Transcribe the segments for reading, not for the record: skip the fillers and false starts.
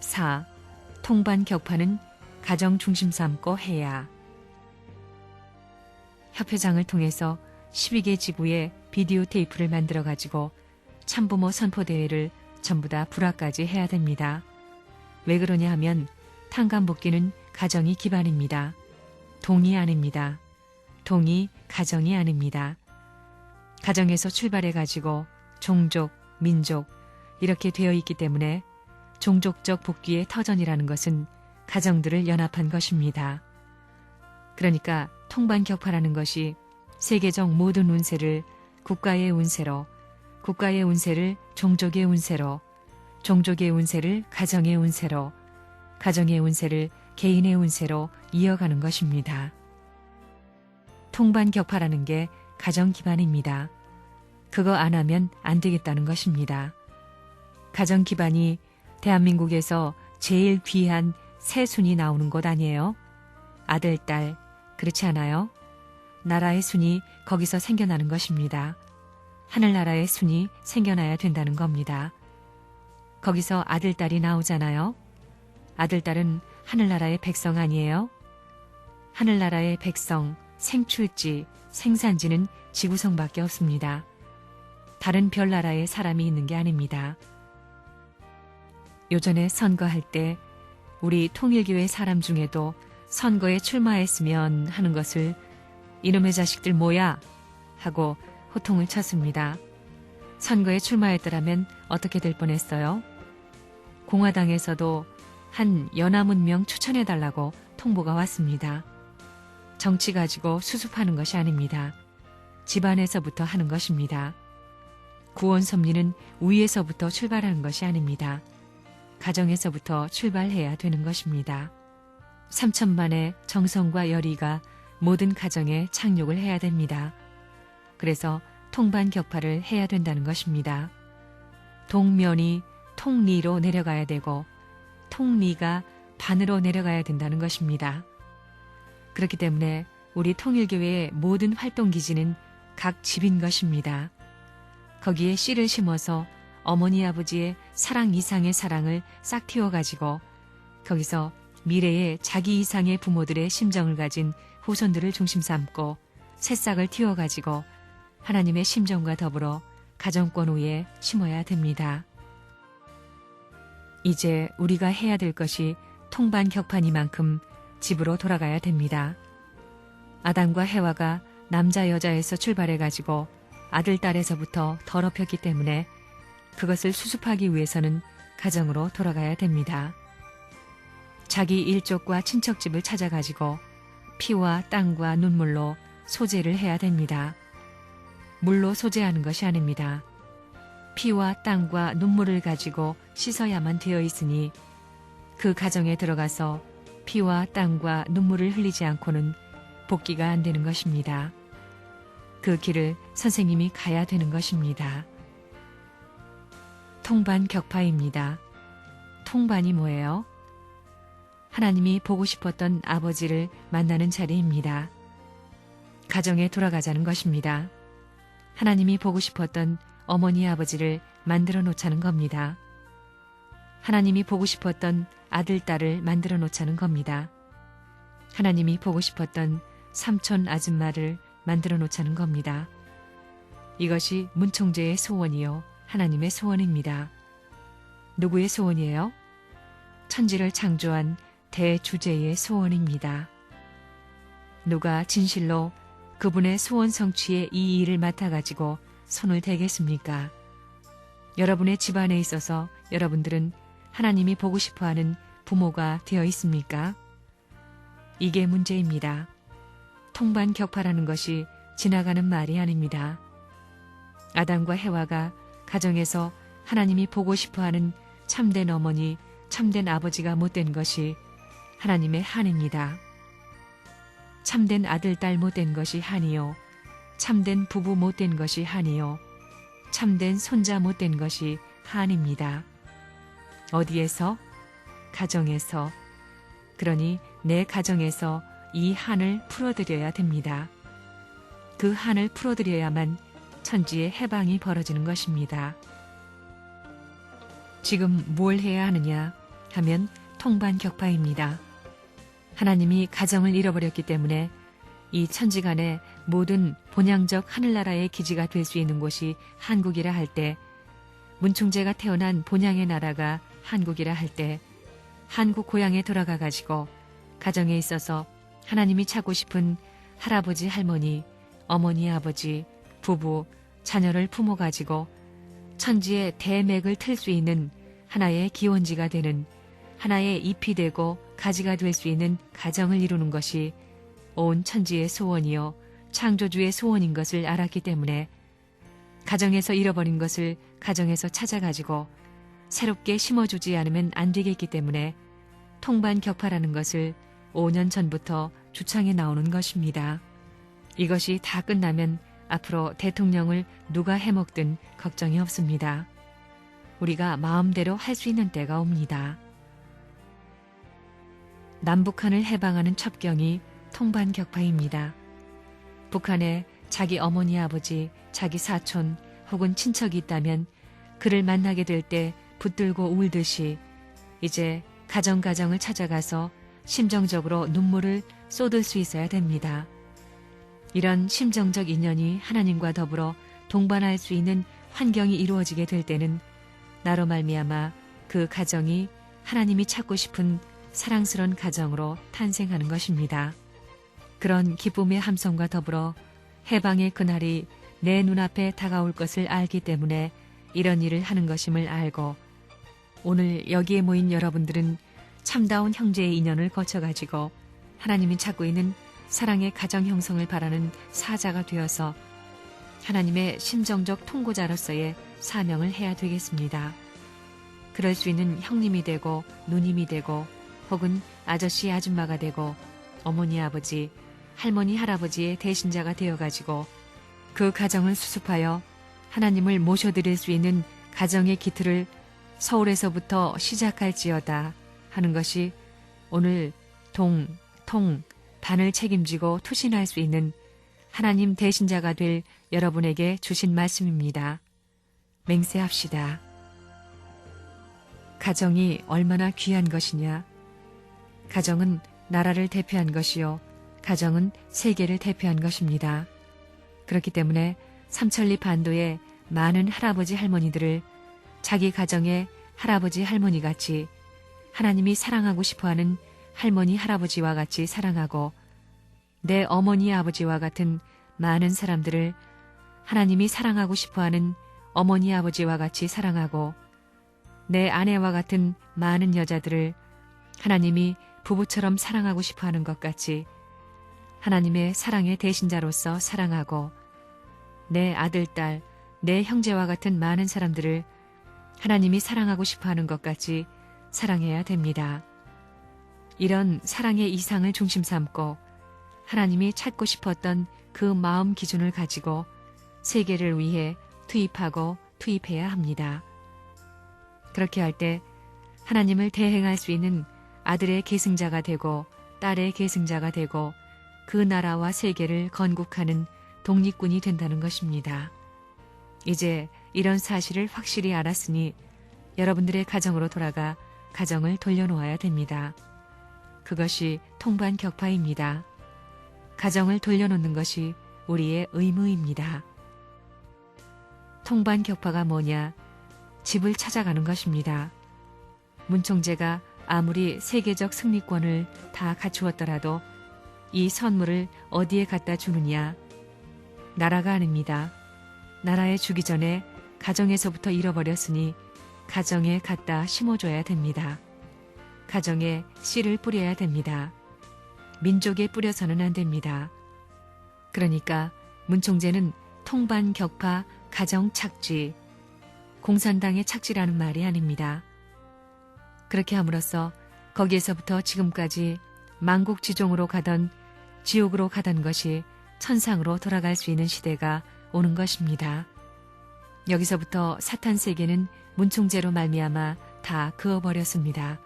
4. 통반 격파는 가정 중심 삼고 해야. 협회장을 통해서 12개 지구에 비디오 테이프를 만들어 가지고 참부모 선포대회를 전부 다 불화까지 해야 됩니다. 왜 그러냐 하면 탄감복귀는 가정이 기반입니다. 동이 아닙니다. 동이 가정이 아닙니다. 가정에서 출발해 가지고 종족, 민족 이렇게 되어 있기 때문에 종족적 복귀의 터전이라는 것은 가정들을 연합한 것입니다. 그러니까 통반격파라는 것이 세계적 모든 운세를 국가의 운세로, 국가의 운세를 종족의 운세로, 종족의 운세를 가정의 운세로, 가정의 운세를 개인의 운세로 이어가는 것입니다. 통반격파라는 게 가정 기반입니다. 그거 안 하면 안 되겠다는 것입니다. 가정 기반이 대한민국에서 제일 귀한 세 순이 나오는 곳 아니에요? 아들, 딸, 그렇지 않아요? 나라의 순이 거기서 생겨나는 것입니다. 하늘나라의 순이 생겨나야 된다는 겁니다. 거기서 아들, 딸이 나오잖아요. 아들, 딸은 하늘나라의 백성 아니에요? 하늘나라의 백성, 생출지, 생산지는 지구성밖에 없습니다. 다른 별나라에 사람이 있는 게 아닙니다. 요전에 선거할 때 우리 통일교회 사람 중에도 선거에 출마했으면 하는 것을 이놈의 자식들 뭐야? 하고 호통을 쳤습니다. 선거에 출마했더라면 어떻게 될 뻔했어요? 공화당에서도 한 연하문명 추천해달라고 통보가 왔습니다. 정치 가지고 수습하는 것이 아닙니다. 집안에서부터 하는 것입니다. 구원 섭리는 위에서부터 출발하는 것이 아닙니다. 가정에서부터 출발해야 되는 것입니다. 3천만의 정성과 열의가 모든 가정에 착륙을 해야 됩니다. 그래서 통반격파를 해야 된다는 것입니다. 동면이 통리로 내려가야 되고 통리가 반으로 내려가야 된다는 것입니다. 그렇기 때문에 우리 통일교회의 모든 활동기지는 각 집인 것입니다. 거기에 씨를 심어서 어머니 아버지의 사랑 이상의 사랑을 싹 틔워가지고 거기서 미래의 자기 이상의 부모들의 심정을 가진 후손들을 중심 삼고 새싹을 틔워가지고 하나님의 심정과 더불어 가정권 위에 심어야 됩니다. 이제 우리가 해야 될 것이 통반격파니만큼 집으로 돌아가야 됩니다. 아담과 해와가 남자 여자에서 출발해가지고 아들 딸에서부터 더럽혔기 때문에 그것을 수습하기 위해서는 가정으로 돌아가야 됩니다. 자기 일족과 친척집을 찾아가지고 피와 땀과 눈물로 소재를 해야 됩니다. 물로 소재하는 것이 아닙니다. 피와 땀과 눈물을 가지고 씻어야만 되어 있으니 그 가정에 들어가서 피와 땀과 눈물을 흘리지 않고는 복귀가 안 되는 것입니다. 그 길을 선생님이 가야 되는 것입니다. 통반격파입니다. 통반이 뭐예요? 하나님이 보고 싶었던 아버지를 만나는 자리입니다. 가정에 돌아가자는 것입니다. 하나님이 보고 싶었던 어머니 아버지를 만들어 놓자는 겁니다. 하나님이 보고 싶었던 아들 딸을 만들어 놓자는 겁니다. 하나님이 보고 싶었던 삼촌 아줌마를 만들어 놓자는 겁니다. 이것이 문총재의 소원이요 하나님의 소원입니다. 누구의 소원이에요? 천지를 창조한 대주제의 소원입니다. 누가 진실로 그분의 소원 성취의 이 일을 맡아가지고 손을 대겠습니까? 여러분의 집안에 있어서 여러분들은 하나님이 보고 싶어하는 부모가 되어 있습니까? 이게 문제입니다. 통반격파라는 것이 지나가는 말이 아닙니다. 아담과 해와가 가정에서 하나님이 보고 싶어하는 참된 어머니, 참된 아버지가 못된 것이 하나님의 한입니다. 참된 아들, 딸 못된 것이 한이요. 참된 부부 못된 것이 한이요. 참된 손자 못된 것이 한입니다. 어디에서? 가정에서. 그러니 내 가정에서 이 한을 풀어드려야 됩니다. 그 한을 풀어드려야만 천지의 해방이 벌어지는 것입니다. 지금 뭘 해야 하느냐? 하면 통반격파입니다. 하나님이 가정을 잃어버렸기 때문에 이 천지간의 모든 본향적 하늘나라의 기지가 될 수 있는 곳이 한국이라 할 때, 문충제가 태어난 본향의 나라가 한국이라 할 때, 한국 고향에 돌아가 가지고 가정에 있어서 하나님이 찾고 싶은 할아버지, 할머니, 어머니, 아버지, 부부, 자녀를 품어 가지고 천지의 대맥을 틀 수 있는 하나의 기원지가 되는, 하나의 잎이 되고 가지가 될 수 있는 가정을 이루는 것이 온 천지의 소원이요 창조주의 소원인 것을 알았기 때문에 가정에서 잃어버린 것을 가정에서 찾아가지고 새롭게 심어주지 않으면 안 되겠기 때문에 통반격파라는 것을 5년 전부터 주창해 나오는 것입니다. 이것이 다 끝나면 앞으로 대통령을 누가 해먹든 걱정이 없습니다. 우리가 마음대로 할 수 있는 때가 옵니다. 남북한을 해방하는 첩경이 통반격파입니다. 북한에 자기 어머니, 아버지, 자기 사촌 혹은 친척이 있다면 그를 만나게 될 때 붙들고 울듯이 이제 가정을 찾아가서 심정적으로 눈물을 쏟을 수 있어야 됩니다. 이런 심정적 인연이 하나님과 더불어 동반할 수 있는 환경이 이루어지게 될 때는 나로 말미암아 그 가정이 하나님이 찾고 싶은 사랑스러운 가정으로 탄생하는 것입니다. 그런 기쁨의 함성과 더불어 해방의 그날이 내 눈앞에 다가올 것을 알기 때문에 이런 일을 하는 것임을 알고, 오늘 여기에 모인 여러분들은 참다운 형제의 인연을 거쳐가지고 하나님이 찾고 있는 사랑의 가정 형성을 바라는 사자가 되어서 하나님의 심정적 통고자로서의 사명을 해야 되겠습니다. 그럴 수 있는 형님이 되고 누님이 되고 혹은 아저씨 아줌마가 되고 어머니 아버지 할머니 할아버지의 대신자가 되어가지고 그 가정을 수습하여 하나님을 모셔드릴 수 있는 가정의 기틀을 서울에서부터 시작할지어다 하는 것이 오늘 반을 책임지고 투신할 수 있는 하나님 대신자가 될 여러분에게 주신 말씀입니다. 맹세합시다. 가정이 얼마나 귀한 것이냐. 가정은 나라를 대표한 것이요 가정은 세계를 대표한 것입니다. 그렇기 때문에 삼천리 반도의 많은 할아버지 할머니들을 자기 가정의 할아버지 할머니같이 하나님이 사랑하고 싶어하는 할머니 할아버지와 같이 사랑하고, 내 어머니 아버지와 같은 많은 사람들을 하나님이 사랑하고 싶어하는 어머니 아버지와 같이 사랑하고, 내 아내와 같은 많은 여자들을 하나님이 부부처럼 사랑하고 싶어하는 것 같이 하나님의 사랑의 대신자로서 사랑하고, 내 아들, 딸, 내 형제와 같은 많은 사람들을 하나님이 사랑하고 싶어하는 것 같이 사랑해야 됩니다. 이런 사랑의 이상을 중심 삼고 하나님이 찾고 싶었던 그 마음 기준을 가지고 세계를 위해 투입하고 투입해야 합니다. 그렇게 할 때 하나님을 대행할 수 있는 아들의 계승자가 되고 딸의 계승자가 되고 그 나라와 세계를 건국하는 독립군이 된다는 것입니다. 이제 이런 사실을 확실히 알았으니 여러분들의 가정으로 돌아가 가정을 돌려놓아야 됩니다. 그것이 통반격파입니다. 가정을 돌려놓는 것이 우리의 의무입니다. 통반격파가 뭐냐? 집을 찾아가는 것입니다. 문총재가 아무리 세계적 승리권을 다 갖추었더라도 이 선물을 어디에 갖다 주느냐? 나라가 아닙니다. 나라에 주기 전에 가정에서부터 잃어버렸으니 가정에 갖다 심어줘야 됩니다. 가정에 씨를 뿌려야 됩니다. 민족에 뿌려서는 안 됩니다. 그러니까 문총재는 통반격파 가정착지, 공산당의 착지라는 말이 아닙니다. 그렇게 함으로써 거기에서부터 지금까지 만국지종으로 가던 지옥으로 가던 것이 천상으로 돌아갈 수 있는 시대가 오는 것입니다. 여기서부터 사탄 세계는 문총재로 말미암아 다 그어버렸습니다.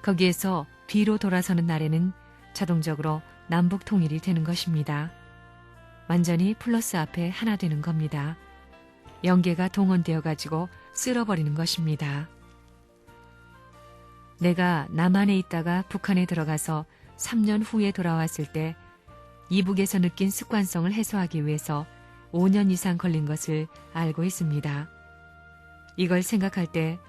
거기에서 B로 돌아서는 날에는 자동적으로 남북 통일이 되는 것입니다. 완전히 플러스 앞에 하나 되는 겁니다. 연계가 동원되어 가지고 쓸어버리는 것입니다. 내가 남한에 있다가 북한에 들어가서 3년 후에 돌아왔을 때 이북에서 느낀 습관성을 해소하기 위해서 5년 이상 걸린 것을 알고 있습니다. 이걸 생각할 때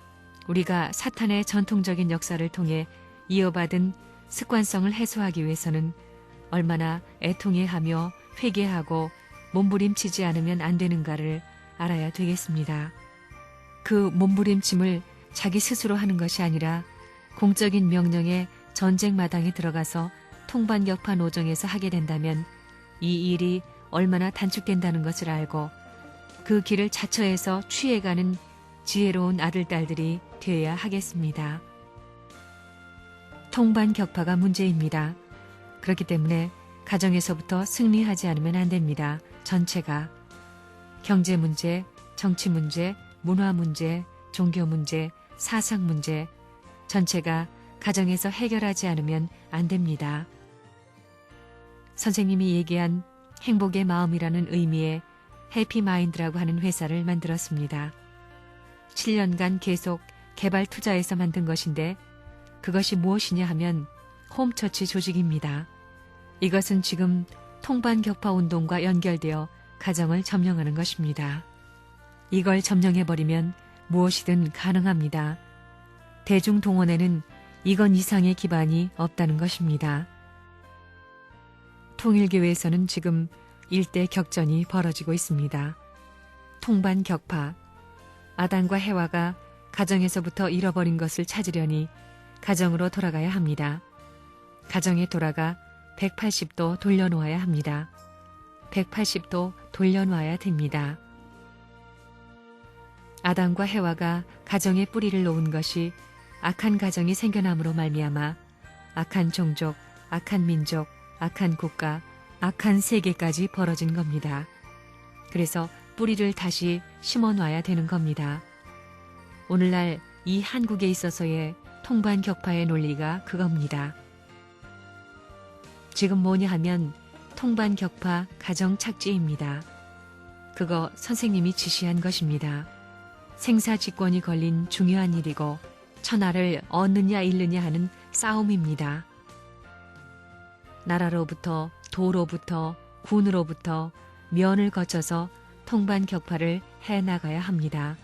우리가 사탄의 전통적인 역사를 통해 이어받은 습관성을 해소하기 위해서는 얼마나 애통해하며 회개하고 몸부림치지 않으면 안 되는가를 알아야 되겠습니다. 그 몸부림침을 자기 스스로 하는 것이 아니라 공적인 명령에 전쟁 마당에 들어가서 통반격파 노정에서 하게 된다면 이 일이 얼마나 단축된다는 것을 알고 그 길을 자처해서 취해가는 지혜로운 아들딸들이 되어야 하겠습니다. 통반격파가 문제입니다. 그렇기 때문에 가정에서부터 승리하지 않으면 안 됩니다. 전체가. 경제 문제, 정치 문제, 문화 문제, 종교 문제, 사상 문제, 전체가 가정에서 해결하지 않으면 안 됩니다. 선생님이 얘기한 행복의 마음이라는 의미의 해피마인드라고 하는 회사를 만들었습니다. 7년간 계속 개발 투자해서 만든 것인데 그것이 무엇이냐 하면 홈처치 조직입니다. 이것은 지금 통반격파 운동과 연결되어 가정을 점령하는 것입니다. 이걸 점령해버리면 무엇이든 가능합니다. 대중동원에는 이건 이상의 기반이 없다는 것입니다. 통일교회에서는 지금 일대 격전이 벌어지고 있습니다. 통반격파. 아담과 해와가 가정에서부터 잃어버린 것을 찾으려니 가정으로 돌아가야 합니다. 가정에 돌아가 180도 돌려놓아야 합니다. 180도 돌려놔야 됩니다. 아담과 해와가 가정에 뿌리를 놓은 것이 악한 가정이 생겨남으로 말미암아 악한 종족, 악한 민족, 악한 국가, 악한 세계까지 벌어진 겁니다. 그래서 뿌리를 다시 심어놔야 되는 겁니다. 오늘날 이 한국에 있어서의 통반격파의 논리가 그겁니다. 지금 뭐냐 하면 통반격파 가정착지입니다. 그거 선생님이 지시한 것입니다. 생사직권이 걸린 중요한 일이고 천하를 얻느냐 잃느냐 하는 싸움입니다. 나라로부터 도로부터 군으로부터 면을 거쳐서 통반격파를 해나가야 합니다.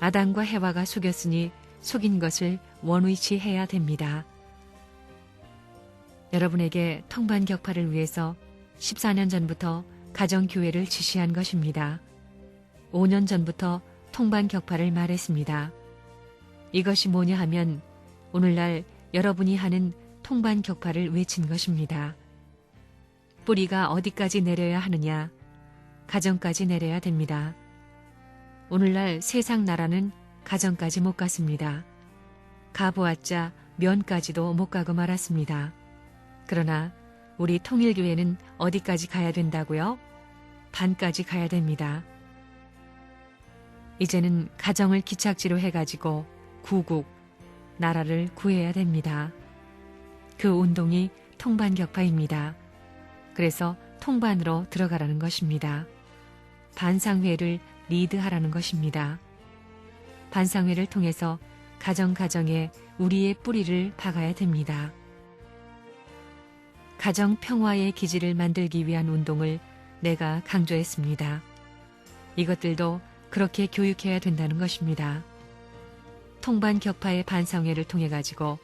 아담과 해와가 속였으니 속인 것을 원위치 해야 됩니다. 여러분에게 통반격파를 위해서 14년 전부터 가정교회를 지시한 것입니다. 5년 전부터 통반격파를 말했습니다. 이것이 뭐냐 하면 오늘날 여러분이 하는 통반격파를 외친 것입니다. 뿌리가 어디까지 내려야 하느냐? 가정까지 내려야 됩니다. 오늘날 세상 나라는 가정까지 못 갔습니다. 가보았자 면까지도 못 가고 말았습니다. 그러나 우리 통일교회는 어디까지 가야 된다고요? 반까지 가야 됩니다. 이제는 가정을 기착지로 해가지고 구국, 나라를 구해야 됩니다. 그 운동이 통반격파입니다. 그래서 통반으로 들어가라는 것입니다. 반상회를 리드하라는 것입니다. 반상회를 통해서 가정가정에 우리의 뿌리를 박아야 됩니다. 가정 평화의 기지를 만들기 위한 운동을 내가 강조했습니다. 이것들도 그렇게 교육해야 된다는 것입니다. 통반격파의 반상회를 통해 가지고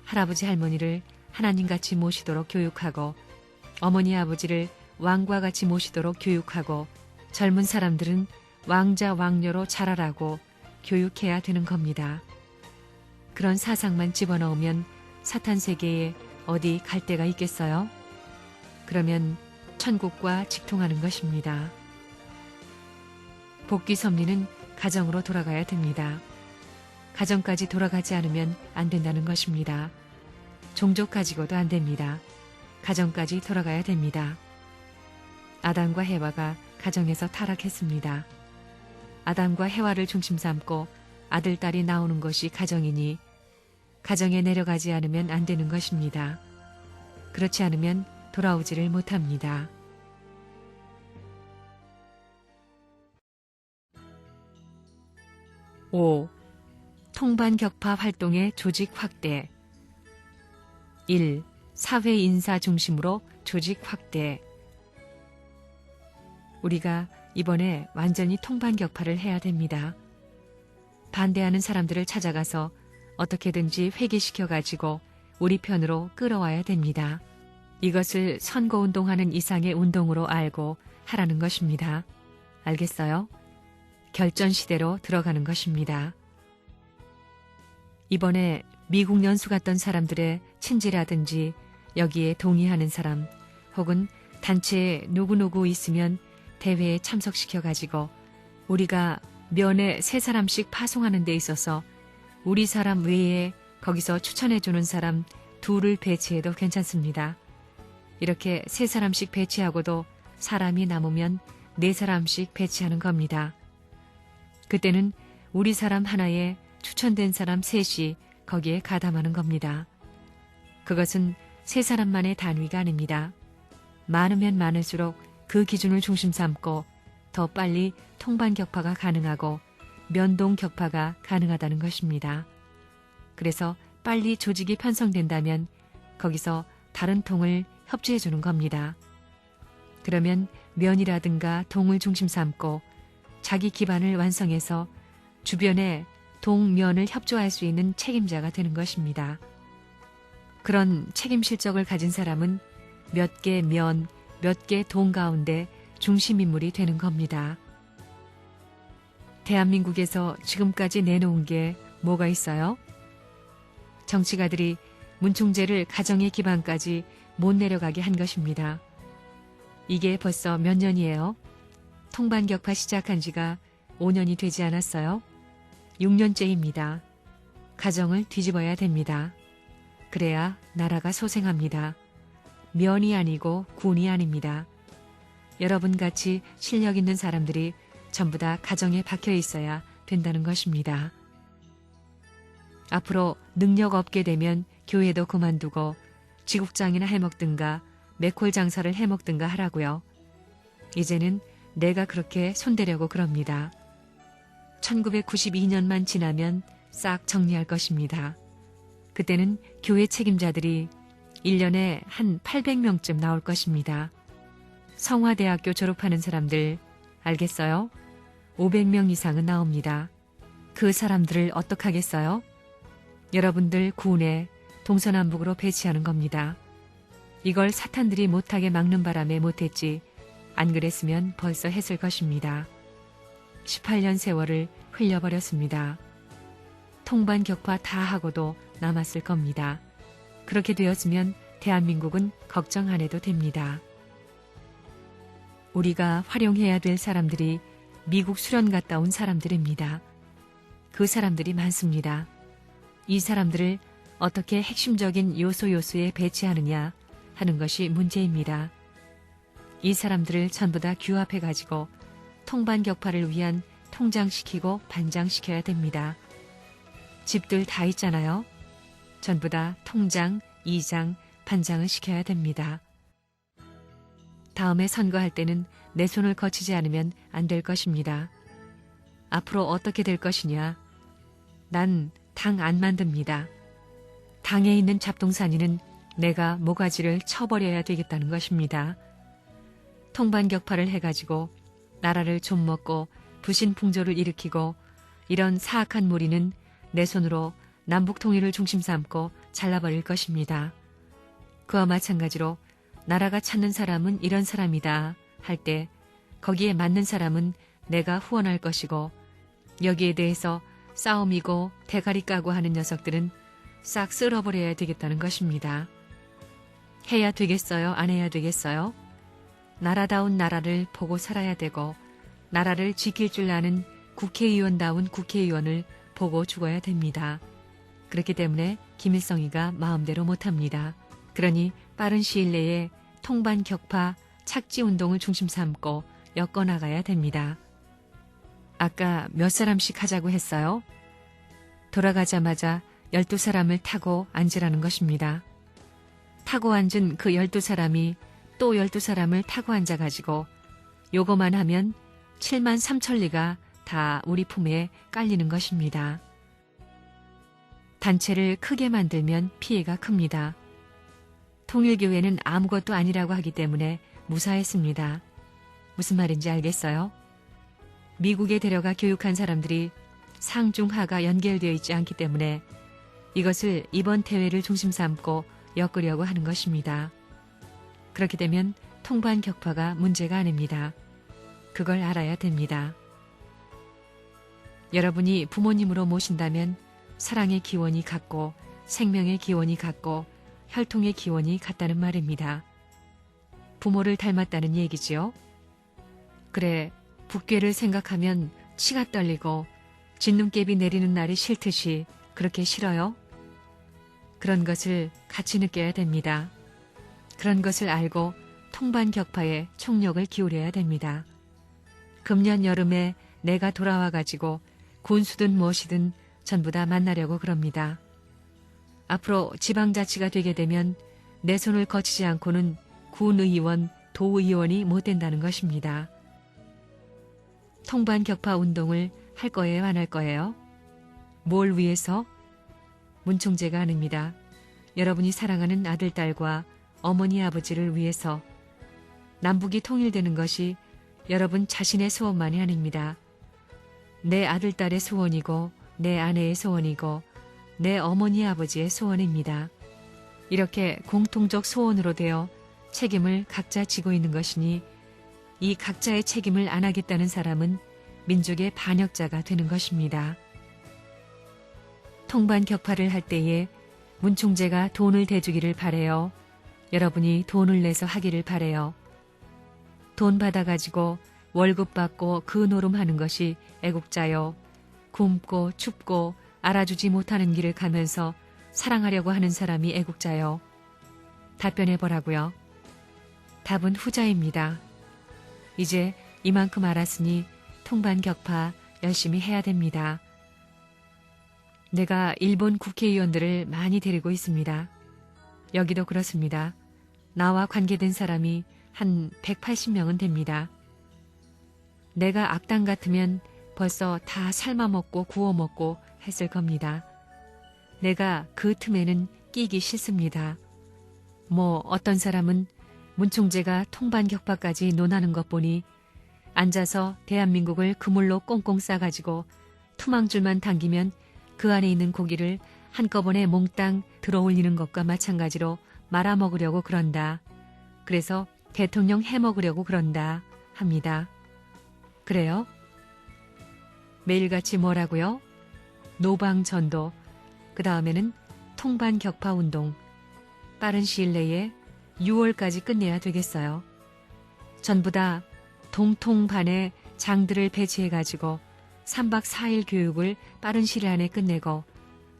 할아버지 할머니를 하나님같이 모시도록 교육하고 어머니 아버지를 왕과 같이 모시도록 교육하고 젊은 사람들은 왕자 왕녀로 자라라고 교육해야 되는 겁니다. 그런 사상만 집어넣으면 사탄 세계에 어디 갈 데가 있겠어요? 그러면 천국과 직통하는 것입니다. 복귀 섭리는 가정으로 돌아가야 됩니다. 가정까지 돌아가지 않으면 안 된다는 것입니다. 종족 가지고도 안 됩니다. 가정까지 돌아가야 됩니다. 아담과 해와가 가정에서 타락했습니다. 아담과 해와를 중심 삼고 아들, 딸이 나오는 것이 가정이니 가정에 내려가지 않으면 안 되는 것입니다. 그렇지 않으면 돌아오지를 못합니다. 오, 통반 격파 활동의 조직 확대. 1. 사회 인사 중심으로 조직 확대. 우리가 이번에 완전히 통반 격파를 해야 됩니다. 반대하는 사람들을 찾아가서 어떻게든지 회귀시켜가지고 우리 편으로 끌어와야 됩니다. 이것을 선거운동하는 이상의 운동으로 알고 하라는 것입니다. 알겠어요? 결전시대로 들어가는 것입니다. 이번에 미국 연수 갔던 사람들의 친지라든지 여기에 동의하는 사람 혹은 단체에 누구누구 있으면 대회에 참석시켜가지고 우리가 면에 3사람씩 파송하는 데 있어서 우리 사람 외에 거기서 추천해주는 사람 2를 배치해도 괜찮습니다. 이렇게 3사람씩 배치하고도 사람이 남으면 4사람씩 배치하는 겁니다. 그때는 우리 사람 하나에 추천된 사람 3이 거기에 가담하는 겁니다. 그것은 3사람만의 단위가 아닙니다. 많으면 많을수록 그 기준을 중심 삼고 더 빨리 통반 격파가 가능하고 면동 격파가 가능하다는 것입니다. 그래서 빨리 조직이 편성된다면 거기서 다른 통을 협조해 주는 겁니다. 그러면 면이라든가 동을 중심 삼고 자기 기반을 완성해서 주변에 동면을 협조할 수 있는 책임자가 되는 것입니다. 그런 책임 실적을 가진 사람은 몇 개 면, 몇 개 동 가운데 중심인물이 되는 겁니다. 대한민국에서 지금까지 내놓은 게 뭐가 있어요? 정치가들이 문충제를 가정의 기반까지 못 내려가게 한 것입니다. 이게 벌써 몇 년이에요? 통반 격파 시작한 지가 5년이 되지 않았어요? 6년째입니다. 가정을 뒤집어야 됩니다. 그래야 나라가 소생합니다. 면이 아니고 군이 아닙니다. 여러분같이 실력 있는 사람들이 전부 다 가정에 박혀 있어야 된다는 것입니다. 앞으로 능력 없게 되면 교회도 그만두고 지국장이나 해먹든가 맥콜 장사를 해먹든가 하라고요. 이제는 내가 그렇게 손대려고 그럽니다. 1992년만 지나면 싹 정리할 것입니다. 그때는 교회 책임자들이 1년에 한 800명쯤 나올 것입니다. 성화대학교 졸업하는 사람들 알겠어요? 500명 이상은 나옵니다. 그 사람들을 어떡하겠어요? 여러분들 군에 동서남북으로 배치하는 겁니다. 이걸 사탄들이 못하게 막는 바람에 못했지 안 그랬으면 벌써 했을 것입니다. 18년 세월을 흘려버렸습니다. 통반 격파 다 하고도 남았을 겁니다. 그렇게 되었으면 대한민국은 걱정 안 해도 됩니다. 우리가 활용해야 될 사람들이 미국 수련 갔다 온 사람들입니다. 그 사람들이 많습니다. 이 사람들을 어떻게 핵심적인 요소에 배치하느냐 하는 것이 문제입니다. 이 사람들을 전부 다 규합해가지고 통반 격파를 위한 통장시키고 반장시켜야 됩니다. 집들 다 있잖아요. 전부 다 통장, 이장, 반장을 시켜야 됩니다. 다음에 선거할 때는 내 손을 거치지 않으면 안 될 것입니다. 앞으로 어떻게 될 것이냐? 난 당 안 만듭니다. 당에 있는 잡동사니는 내가 모가지를 쳐버려야 되겠다는 것입니다. 통반 격파를 해가지고 나라를 좀 먹고 부신풍조를 일으키고 이런 사악한 무리는 내 손으로 남북 통일을 중심 삼고 잘라버릴 것입니다. 그와 마찬가지로 나라가 찾는 사람은 이런 사람이다 할 때 거기에 맞는 사람은 내가 후원할 것이고 여기에 대해서 싸움이고 대가리 까고 하는 녀석들은 싹 쓸어버려야 되겠다는 것입니다. 해야 되겠어요? 안 해야 되겠어요? 나라다운 나라를 보고 살아야 되고 나라를 지킬 줄 아는 국회의원다운 국회의원을 보고 죽어야 됩니다. 그렇기 때문에 김일성이가 마음대로 못합니다. 그러니 빠른 시일 내에 통반 격파 착지 운동을 중심 삼고 엮어나가야 됩니다. 아까 몇 사람씩 하자고 했어요? 돌아가자마자 12사람을 타고 앉으라는 것입니다. 타고 앉은 그 12사람이 또 12사람을 타고 앉아가지고 요거만 하면 7만 3천리가 다 우리 품에 깔리는 것입니다. 단체를 크게 만들면 피해가 큽니다. 통일교회는 아무것도 아니라고 하기 때문에 무사했습니다. 무슨 말인지 알겠어요? 미국에 데려가 교육한 사람들이 상중하가 연결되어 있지 않기 때문에 이것을 이번 대회를 중심 삼고 엮으려고 하는 것입니다. 그렇게 되면 통반 격파가 문제가 아닙니다. 그걸 알아야 됩니다. 여러분이 부모님으로 모신다면 사랑의 기원이 같고 생명의 기원이 같고 혈통의 기원이 같다는 말입니다. 부모를 닮았다는 얘기지요. 그래, 북괴를 생각하면 치가 떨리고 진눈깨비 내리는 날이 싫듯이 그렇게 싫어요? 그런 것을 같이 느껴야 됩니다. 그런 것을 알고 통반 격파에 총력을 기울여야 됩니다. 금년 여름에 내가 돌아와가지고 군수든 무엇이든 전부 다 만나려고 그럽니다. 앞으로 지방자치가 되게 되면 내 손을 거치지 않고는 군의원, 도의원이 못 된다는 것입니다. 통반 격파 운동을 할 거예요, 안 할 거예요? 뭘 위해서? 문총재가 아닙니다. 여러분이 사랑하는 아들, 딸과 어머니, 아버지를 위해서. 남북이 통일되는 것이 여러분 자신의 소원만이 아닙니다. 내 아들, 딸의 소원이고 내 아내의 소원이고 내 어머니, 아버지의 소원입니다. 이렇게 공통적 소원으로 되어 책임을 각자 지고 있는 것이니 이 각자의 책임을 안 하겠다는 사람은 민족의 반역자가 되는 것입니다. 통반 격파를 할 때에 문총재가 돈을 대주기를 바래요. 여러분이 돈을 내서 하기를 바래요. 돈 받아가지고 월급 받고 그 노름하는 것이 애국자요. 굶고 춥고 알아주지 못하는 길을 가면서 사랑하려고 하는 사람이 애국자요. 답변해보라고요. 답은 후자입니다. 이제 이만큼 알았으니 통반 격파 열심히 해야 됩니다. 내가 일본 국회의원들을 많이 데리고 있습니다. 여기도 그렇습니다. 나와 관계된 사람이 한 180명은 됩니다. 내가 악당 같으면 벌써 다 삶아먹고 구워먹고 했을 겁니다. 내가 그 틈에는 끼기 싫습니다. 뭐 어떤 사람은 문총재가 통반 격파까지 논하는 것 보니 앉아서 대한민국을 그물로 꽁꽁 싸가지고 투망줄만 당기면 그 안에 있는 고기를 한꺼번에 몽땅 들어올리는 것과 마찬가지로 말아먹으려고 그런다. 그래서 대통령 해먹으려고 그런다 합니다. 그래요? 매일같이 뭐라고요? 노방전도, 그 다음에는 통반 격파 운동. 빠른 시일 내에 6월까지 끝내야 되겠어요. 전부 다 동통반에 장들을 배치해가지고 3박 4일 교육을 빠른 시일 안에 끝내고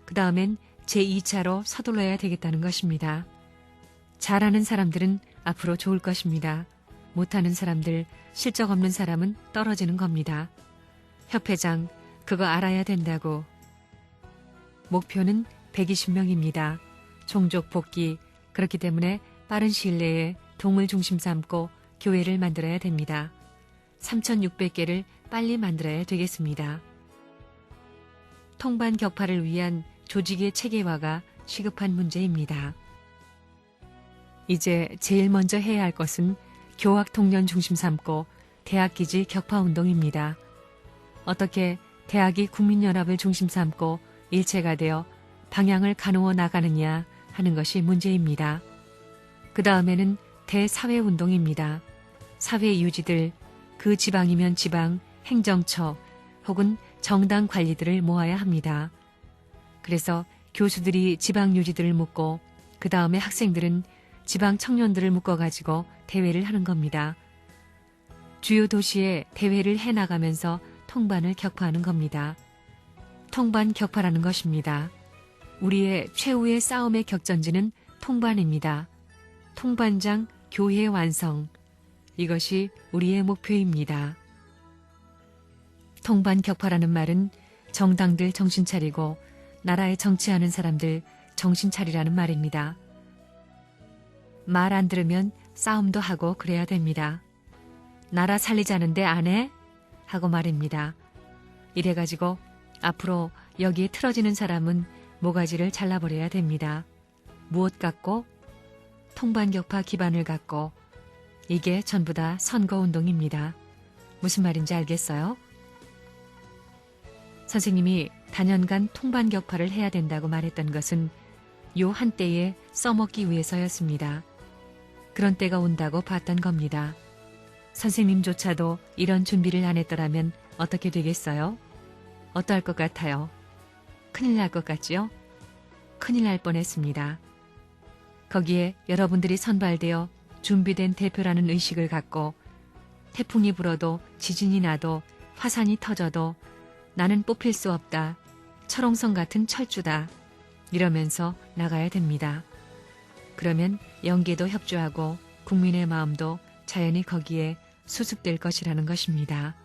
그 다음엔 제2차로 서둘러야 되겠다는 것입니다. 잘하는 사람들은 앞으로 좋을 것입니다. 못하는 사람들, 실적 없는 사람은 떨어지는 겁니다. 협회장, 그거 알아야 된다고. 목표는 120명입니다. 종족 복귀, 그렇기 때문에 빠른 시일 내에 동을 중심 삼고 교회를 만들어야 됩니다. 3,600개를 빨리 만들어야 되겠습니다. 통반 격파를 위한 조직의 체계화가 시급한 문제입니다. 이제 제일 먼저 해야 할 것은 교학통련 중심 삼고 대학기지 격파운동입니다. 어떻게 대학이 국민연합을 중심 삼고 일체가 되어 방향을 가누어 나가느냐 하는 것이 문제입니다. 그 다음에는 대사회운동입니다. 사회 유지들, 그 지방이면 지방, 행정처 혹은 정당 관리들을 모아야 합니다. 그래서 교수들이 지방 유지들을 묶고 그 다음에 학생들은 지방 청년들을 묶어가지고 대회를 하는 겁니다. 주요 도시에 대회를 해나가면서 통반을 격파하는 겁니다. 통반 격파라는 것입니다. 우리의 최후의 싸움의 격전지는 통반입니다. 통반장 교회 완성. 이것이 우리의 목표입니다. 통반 격파라는 말은 정당들 정신 차리고 나라에 정치하는 사람들 정신 차리라는 말입니다. 말 안 들으면 싸움도 하고 그래야 됩니다. 나라 살리자는데 안 해? 하고 말입니다. 이래가지고 앞으로 여기에 틀어지는 사람은 모가지를 잘라버려야 됩니다. 무엇 갖고? 통반격파 기반을 갖고. 이게 전부 다 선거운동입니다. 무슨 말인지 알겠어요? 선생님이 단연간 통반격파를 해야 된다고 말했던 것은 요 한때에 써먹기 위해서였습니다. 그런 때가 온다고 봤던 겁니다. 선생님조차도 이런 준비를 안 했더라면 어떻게 되겠어요? 어떠할 것 같아요? 큰일 날 것 같지요? 큰일 날 뻔했습니다. 거기에 여러분들이 선발되어 준비된 대표라는 의식을 갖고 태풍이 불어도 지진이 나도 화산이 터져도 나는 뽑힐 수 없다. 철옹성 같은 철주다. 이러면서 나가야 됩니다. 그러면 영계도 협조하고 국민의 마음도 자연히 거기에 수습될 것이라는 것입니다.